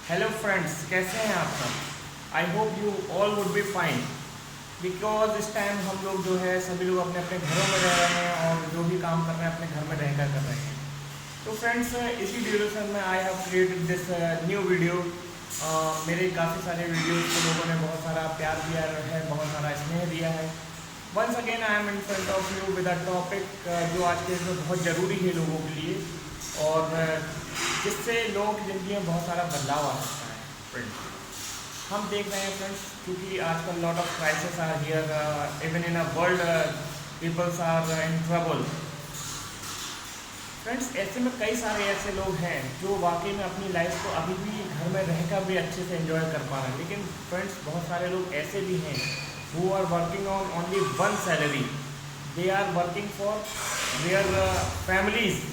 Hello friends, कैसे हैं आप सब। I hope you all would be fine because इस टाइम हम लोग जो है सभी लोग अपने अपने घरों में रह रहे हैं और जो भी काम कर रहे हैं अपने घर में रहकर कर रहे हैं। तो फ्रेंड्स, इसी ड्यूरेशन में I have created this new video. मेरे काफ़ी सारे वीडियोज़ को लोगों ने बहुत सारा प्यार दिया है, बहुत सारा स्नेह दिया है। Once again I am in front of you with a topic जो आज के इसमें बहुत ज़रूरी है लोगों के लिए और जिससे लोगों की ज़िंदगी में बहुत सारा बदलाव आ सकता है। फ्रेंड्स, हम देख रहे हैं फ्रेंड्स, क्योंकि आजकल lot of crisis are here even in a world, peoples are in trouble. Friends, ऐसे में कई सारे ऐसे लोग हैं जो वाकई में अपनी लाइफ को अभी भी घर में रहकर भी अच्छे से एंजॉय कर पा रहे हैं। लेकिन फ्रेंड्स, बहुत सारे लोग ऐसे भी हैं who are working on only one salary, they are working for their families।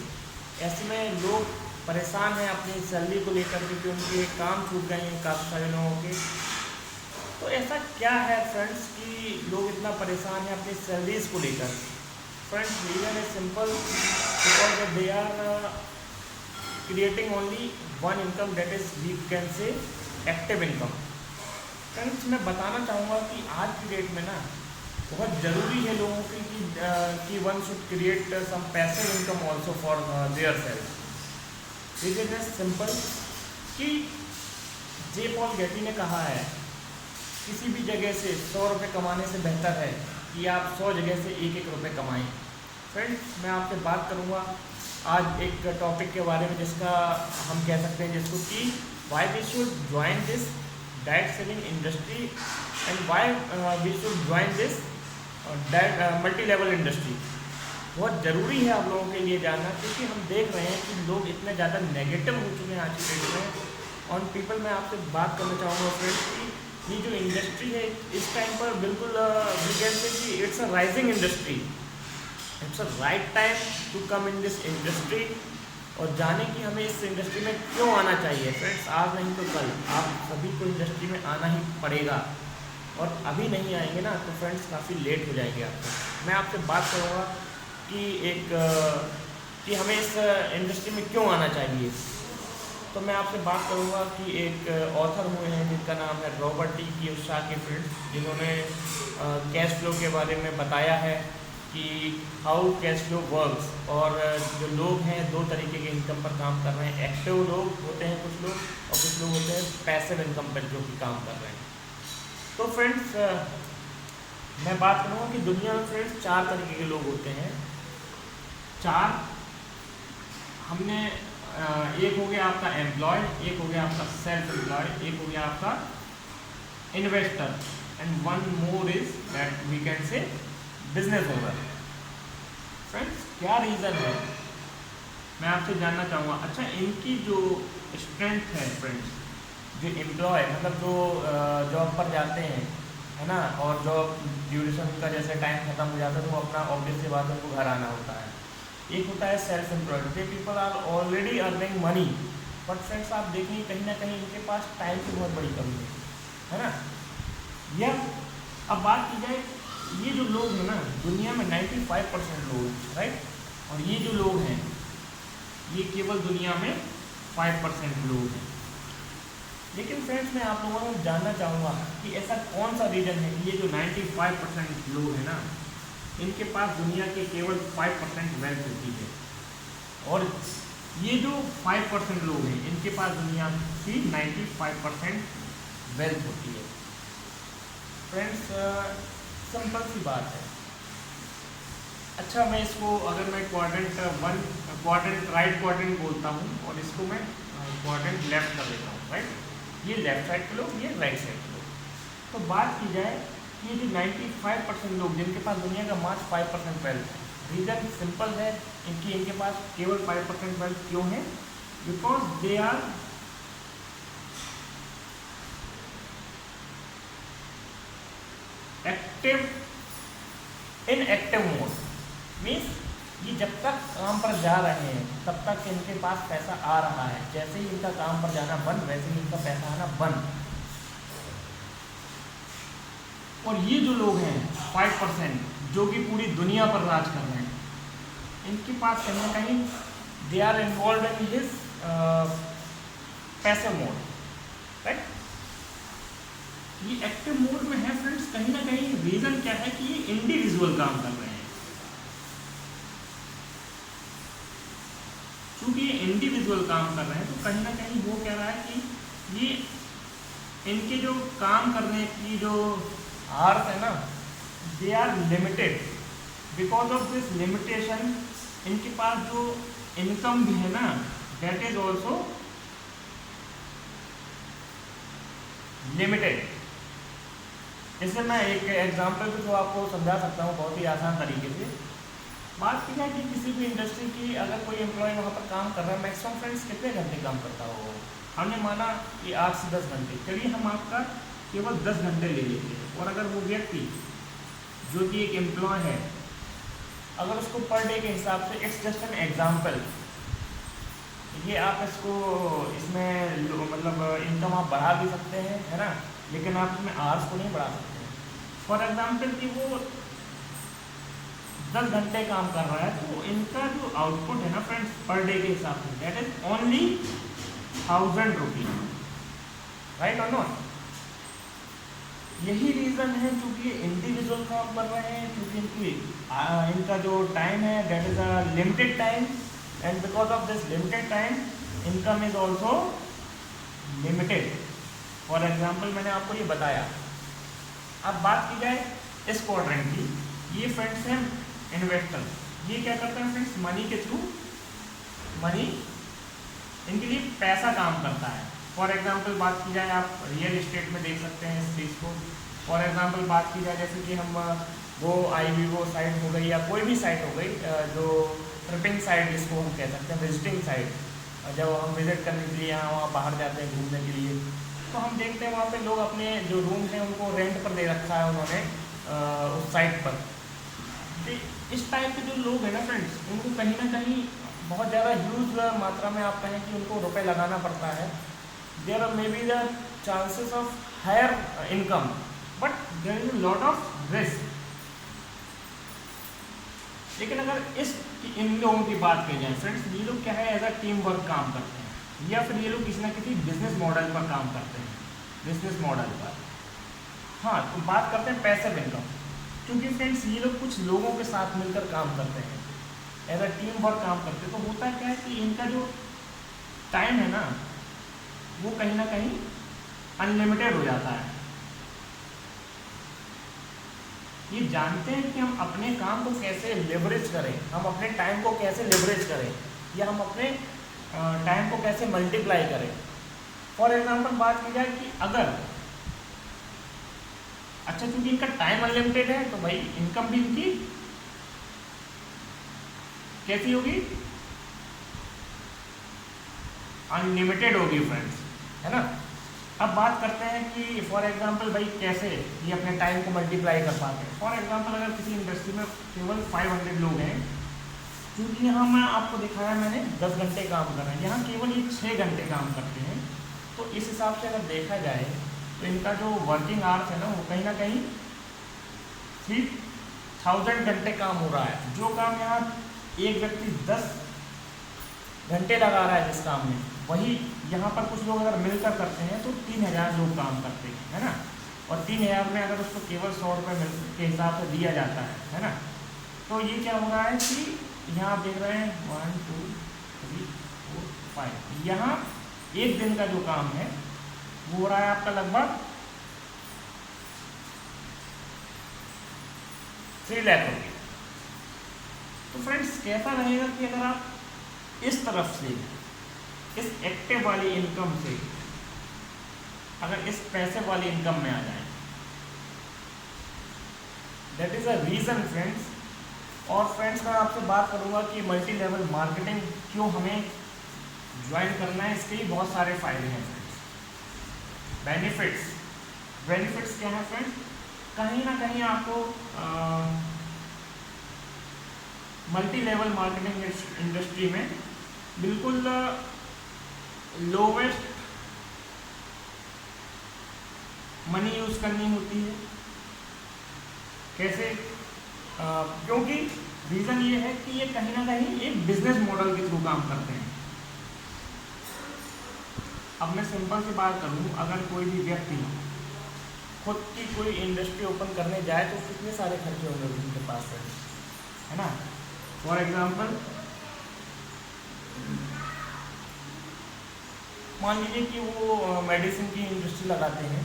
ऐसे में लोग परेशान हैं अपनी सैलरी को लेकर क्योंकि उनके काम छूट गए हैं काफ़ी सारे लोगों के। तो ऐसा क्या है फ्रेंड्स कि लोग इतना परेशान हैं अपनी सैलरीज को लेकर। Friends, reason is simple, because they are creating only one income, that is we can say active income. Friends, मैं बताना चाहूँगा कि आज की डेट में ना बहुत ज़रूरी है लोगों की कि one should create some passive income also for their self. Reason is simple कि जे पॉल गेटी ने कहा है किसी भी जगह से 100 रुपये कमाने से बेहतर है कि आप 100 जगह से एक एक रुपये कमाएं। फ्रेंड्स, मैं आपसे बात करूँगा आज एक टॉपिक के बारे में जिसका हम कह सकते हैं जिसको कि why we should join this direct selling industry and why we should join this multi level industry. बहुत ज़रूरी है आप लोगों के लिए जानना, क्योंकि हम देख रहे हैं कि लोग इतने ज़्यादा नेगेटिव हो चुके हैं आज की डेट में ऑन पीपल। मैं आपसे बात करना चाहूँगा फ्रेंड्स कि ये जो इंडस्ट्री है इस टाइम पर बिल्कुल वी कैन से कि it's a rising industry. It's a right time to come in this industry और जाने कि हमें इस इंडस्ट्री में क्यों आना चाहिए। फ्रेंड्स, आज नहीं तो कल आप सभी को इंडस्ट्री में आना ही पड़ेगा और अभी नहीं आएंगे ना तो फ्रेंड्स काफ़ी लेट हो जाएगी आपको। मैं आपसे बात करूँगा कि कि हमें इस इंडस्ट्री में क्यों आना चाहिए। तो मैं आपसे बात करूँगा कि एक ऑथर हुए हैं जिनका नाम है रॉबर्ट टी कियोसाकी फ्रेंड्स, जिन्होंने कैश फ्लो के बारे में बताया है कि हाउ कैश फ्लो वर्क्स। और जो लोग हैं दो तरीके के इनकम पर काम कर रहे हैं। एक्टिव लोग होते हैं कुछ लोग और कुछ लोग होते हैं पैसिव इनकम पर जो कि काम कर रहे हैं। तो फ्रेंड्स, मैं बात करूँगा कि दुनिया में फ्रेंड्स 4 तरीके के लोग होते हैं। 4 हमने एक हो गया आपका एम्प्लॉय, एक हो गया आपका सेल्फ एम्प्लॉय, एक हो गया आपका investor and one more is that we can say business owner. Friends, क्या रीज़न है मैं आपसे जानना चाहूँगा। अच्छा, इनकी जो स्ट्रेंथ है फ्रेंड्स, जो एम्प्लॉय मतलब जो जॉब पर जाते हैं है ना, और जॉब ड्यूरेशन का जैसे टाइम खत्म हो जाता है तो वो अपना ऑब्वियस सी बात है उनको घर आना होता है। एक होता है self employed, they people are already earning money, but friends आप देखेंगे कहीं ना कहीं इनके पास टाइम की बहुत बड़ी कमी है ना। यह अब बात की जाए, ये जो लोग हैं ना दुनिया में 95% लोग हैं, राइट, और ये जो लोग हैं ये केवल दुनिया में 5% लोग हैं। लेकिन फ्रेंड्स, मैं आप लोगों को जानना चाहूँगा कि ऐसा कौन सा रीज़न है कि ये जो 95% लोग हैं ना इनके पास दुनिया के केवल 5% वेल्थ होती है, और ये जो 5% लोग हैं इनके पास दुनिया की 95% वेल्थ होती है। फ्रेंड्स, सिंपल सी बात है। अच्छा, मैं इसको अगर मैं क्वाड्रेंट राइट क्वाड्रेंट बोलता हूँ और इसको मैं क्वाड्रेंट लेफ्ट कर देता हूँ, राइट, ये लेफ्ट साइड के लोग, ये राइट साइड के लोग। तो बात की जाए कि ये जो 95% लोग जिनके पास दुनिया का मात्र 5% वेल्थ है, रीज़न सिंपल है इनके पास केवल 5% वेल्थ क्यों है। Because they are active in active mode. Means ये जब तक काम पर जा रहे हैं तब तक इनके पास पैसा आ रहा है, जैसे ही इनका काम पर जाना बंद वैसे ही इनका पैसा आना बंद। और ये जो लोग हैं 5% जो कि पूरी दुनिया पर राज कर रहे हैं, इनके पास कहीं ना कहीं they are involve in his passive mode. Right. ये एक्टिव मोड में है फ्रेंड्स, कहीं ना कहीं रीजन क्या है कि ये इंडिविजुअल काम कर रहे हैं। चूंकि ये इंडिविजुअल काम कर रहे हैं तो कहीं ना कहीं वो कह रहा है कि ये इनके जो काम करने की जो आवर्स है ना, they are limited. Because of this limitation इनके पास जो इनकम भी है ना, दैट इज ऑल्सो लिमिटेड। इससे मैं एक एग्जांपल भी तो आपको समझा सकता हूँ बहुत ही आसान तरीके से। बात की जाए कि किसी भी इंडस्ट्री की अगर कोई एम्प्लॉय वहाँ पर काम कर रहा है, मैक्सिमम फ्रेंड्स कितने घंटे काम करता हो, हमने माना कि 8 से 10 घंटे, चलिए हम आपका केवल 10 घंटे ले लेते हैं। और अगर वो व्यक्ति जो कि एक एम्प्लॉय है, अगर उसको पर डे के हिसाब से, इट्स जस्ट एन एग्जाम्पल, ये आप इसको इसमें मतलब इनकम आप बढ़ा भी सकते हैं, है ना, लेकिन आप इसमें आवर्स को नहीं बढ़ा सकते। फॉर एग्जाम्पल कि वो 10 घंटे काम कर रहा है, तो इनका जो आउटपुट है ना फ्रेंड्स पर डे के हिसाब से, that is only 1000 rupees, right और नॉट। यही रीज़न है क्योंकि इंडिविजुअल काम कर रहे हैं, क्योंकि इनका जो टाइम है that is a limited time, and because of this limited time income is also limited. For example मैंने आपको ये बताया। अब बात की जाए इस क्वाड्रेंट की, ये फ्रेंड्स हैं इन्वेस्टर। ये क्या करते हैं फ्रेंड्स, मनी के थ्रू, मनी इनके लिए पैसा काम करता है। फॉर एग्जांपल बात की जाए, आप रियल एस्टेट में देख सकते हैं इस चीज़ को। फॉर एग्जांपल बात की जाए जैसे कि हम वो IVO साइट हो गई या कोई भी साइट हो गई, जो ट्रिपिंग साइट जिसको हम कह सकते हैं, विजिटिंग साइट, जब हम विजिट करने के लिए यहाँ वहाँ बाहर जाते हैं घूमने के लिए, तो हम देखते हैं वहाँ पे लोग अपने जो रूम हैं उनको रेंट पर दे रखा है उन्होंने उस साइट पर। तो इस टाइप के जो लोग हैं ना फ्रेंड्स, उनको कहीं ना कहीं बहुत ज़्यादा ह्यूज मात्रा में आप कहें कि उनको रुपए लगाना पड़ता है। There are may be the chances of higher income, but there is a lot of risk. लेकिन अगर इन लोगों की बात की जाए फ्रेंड्स, ये लोग क्या है, एज अ टीम वर्क काम करते हैं, या फिर ये लोग किसी ना किसी बिजनेस मॉडल पर काम करते हैं, बिजनेस मॉडल पर। हाँ, तो बात करते हैं पैसिव इनकम, क्योंकि फ्रेंड्स ये लोग कुछ लोगों के साथ मिलकर काम करते हैं, एज अ टीम वर्क काम करते हैं। तो होता क्या है कि इनका जो टाइम है ना, वो कहीं ना कहीं अनलिमिटेड हो जाता है। ये जानते हैं कि हम अपने काम को कैसे लेवरेज करें, हम अपने टाइम को कैसे लेवरेज करें, या हम अपने टाइम को कैसे मल्टीप्लाई करें। फॉर एग्जांपल बात की जाए कि अगर अच्छा, क्योंकि इनका टाइम अनलिमिटेड है, तो भाई इनकम भी इनकी कैसी होगी, अनलिमिटेड होगी फ्रेंड्स, है ना। अब बात करते हैं कि फॉर एग्जांपल भाई कैसे ये अपने टाइम को मल्टीप्लाई कर पाते हैं। फॉर एग्जांपल अगर किसी इंडस्ट्री में केवल 500 लोग हैं, क्योंकि यहाँ मैं आपको दिखाया मैंने 10 घंटे काम कर रहे हैं, यहाँ केवल ये 6 घंटे काम करते हैं। तो इस हिसाब से अगर देखा जाए तो इनका जो वर्किंग आवर्स है ना, वो कहीं ना कहीं 3000 घंटे काम हो रहा है। जो काम यहाँ एक व्यक्ति 10 घंटे लगा रहा है जिस काम में, वही यहाँ पर कुछ लोग अगर मिलकर करते हैं तो 3000 लोग काम करते हैं, है ना। और 3000 में अगर उसको केवल 100 रुपये के हिसाब से दिया जाता है ना, तो ये क्या हो रहा है कि यहाँ आप देख रहे हैं 1 2 3 4 5, यहाँ एक दिन का जो काम है वो हो रहा है आपका लगभग 3 लाख रुपये। तो फ्रेंड्स कैसा रहेगा कि अगर आप इस तरफ से, इस एक्टिव वाली इनकम से अगर इस पैसे वाली इनकम में आ जाए, that is a reason friends. और फ्रेंड्स मैं आपसे बात करूंगा कि मल्टी लेवल मार्केटिंग क्यों हमें ज्वाइन करना है। इसके ही बहुत सारे फायदे हैं फ्रेंड्स। बेनिफिट्स क्या है फ्रेंड्स, कहीं ना कहीं आपको मल्टी लेवल मार्केटिंग इंडस्ट्री में बिल्कुल लोवेस्ट मनी यूज करनी होती है। कैसे? क्योंकि रीज़न ये है कि ये कहीं ना कहीं एक बिजनेस मॉडल के थ्रू काम करते हैं। अब मैं सिंपल सी बात करूँ, अगर कोई भी व्यक्ति खुद की कोई इंडस्ट्री ओपन करने जाए तो कितने सारे खर्चे होंगे उनके पास, है ना। फॉर एग्जांपल मान लीजिए कि वो मेडिसिन की इंडस्ट्री लगाते हैं,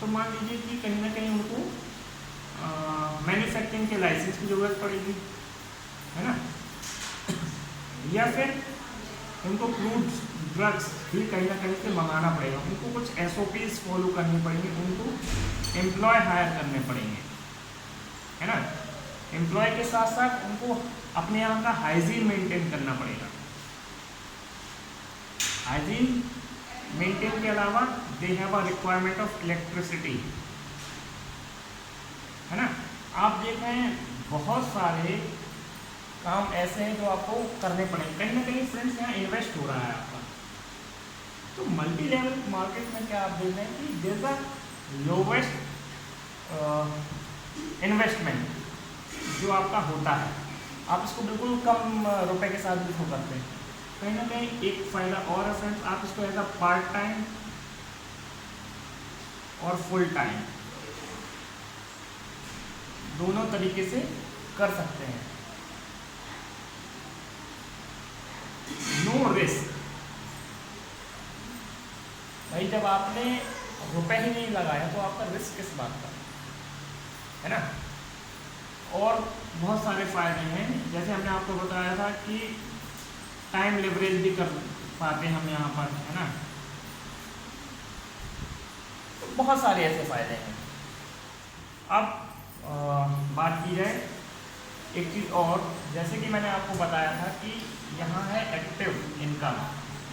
तो मान लीजिए कि कहीं ना कहीं उनको मैन्युफैक्चरिंग के लाइसेंस की ज़रूरत पड़ेगी, है ना। या फिर उनको फ्रूट्स ड्रग्स भी कहीं ना कहीं से मंगाना पड़ेगा, उनको कुछ SOPs फॉलो करनी पड़ेंगी, उनको एम्प्लॉय हायर करने पड़ेंगे, है ना। एम्प्लॉय के साथ साथ उनको अपने यहाँ का हाइजीन मेंटेन करना पड़ेगा। हाइजीन मेंटेन के अलावा they have a requirement of electricity, है ना। आप देख रहे हैं बहुत सारे काम ऐसे हैं जो आपको करने पड़ेंगे, कहीं ना कहीं फ्रेंड्स यहाँ इन्वेस्ट हो रहा है आपका। तो मल्टी लेवल मार्केट में क्या आप देख रहे हैं कि there is a lowest investment जो आपका होता है, आप इसको बिल्कुल कम रुपए के साथ भी हो करते हैं। कहीं ना कहीं एक फ़ायदा और है फ्रेंड्स, आप इसको एज अ पार्ट टाइम और फुल टाइम दोनों तरीके से कर सकते हैं। नो रिस्क भाई, जब आपने रुपए ही नहीं लगाया तो आपका रिस्क किस बात का, है ना। और बहुत सारे फायदे हैं, जैसे हमने आपको बताया था कि टाइम लेवरेज भी कर पाते हैं हम यहाँ पर, है ना। तो बहुत सारे ऐसे फायदे हैं। अब बात की जाए एक चीज़ और, जैसे कि मैंने आपको बताया था कि यहाँ है एक्टिव इनकम,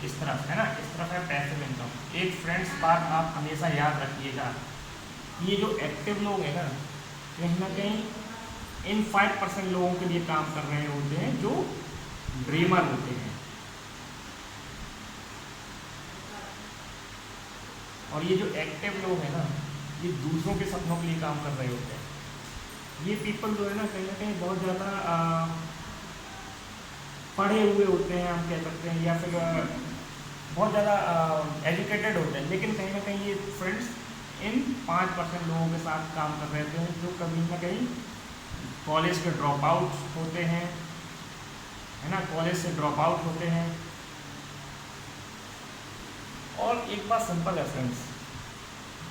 इस तरफ है ना, इस तरफ है पैसिव इनकम। एक फ्रेंड्स बात आप हमेशा याद रखिएगा, ये जो एक्टिव लोग हैं ना कहीं इन 5% लोगों के लिए काम कर रहे होते हैं जो ड्रीमर होते हैं, और ये जो एक्टिव लोग हैं ना ये दूसरों के सपनों के लिए काम कर रहे होते हैं। ये पीपल जो है ना कहीं बहुत ज़्यादा पढ़े हुए होते हैं, हम कह सकते हैं, या फिर बहुत ज़्यादा एजुकेटेड होते हैं, लेकिन कहीं ना कहीं ये फ्रेंड्स इन 5% लोगों के साथ काम कर रहे होते हैं जो कहीं ना कहीं कॉलेज के ड्रॉप आउट होते हैं, है ना, कॉलेज से ड्रॉप आउट होते हैं। और एक बात सिंपल है फ्रेंड्स,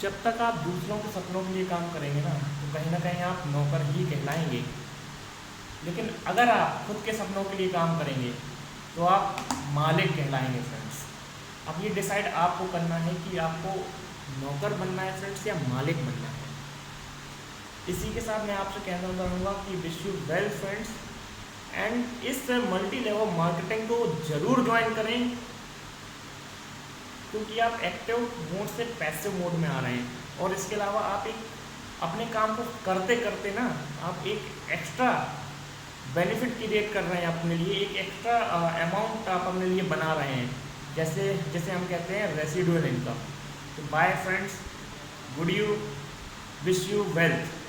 जब तक आप दूसरों के सपनों के लिए काम करेंगे ना तो कहीं ना कहीं आप नौकर ही कहलाएंगे, लेकिन अगर आप खुद के सपनों के लिए काम करेंगे तो आप मालिक कहलाएंगे फ्रेंड्स। अब ये डिसाइड आपको करना है कि आपको नौकर बनना है फ्रेंड्स या मालिक बनना है। इसी के साथ मैं आपसे कहना चाहूँगा कि wish you well friends, and इस मल्टी लेवल मार्केटिंग को ज़रूर ज्वाइन करें, क्योंकि आप एक्टिव मोड से पैसिव मोड में आ रहे हैं। और इसके अलावा आप एक अपने काम को करते करते ना आप एक एक्स्ट्रा बेनिफिट क्रिएट कर रहे हैं अपने लिए, एक एक्स्ट्रा अमाउंट आप अपने लिए बना रहे हैं, जैसे हम कहते हैं रेसिडुअल इनकम। तो bye friends, good you, wish you wealth.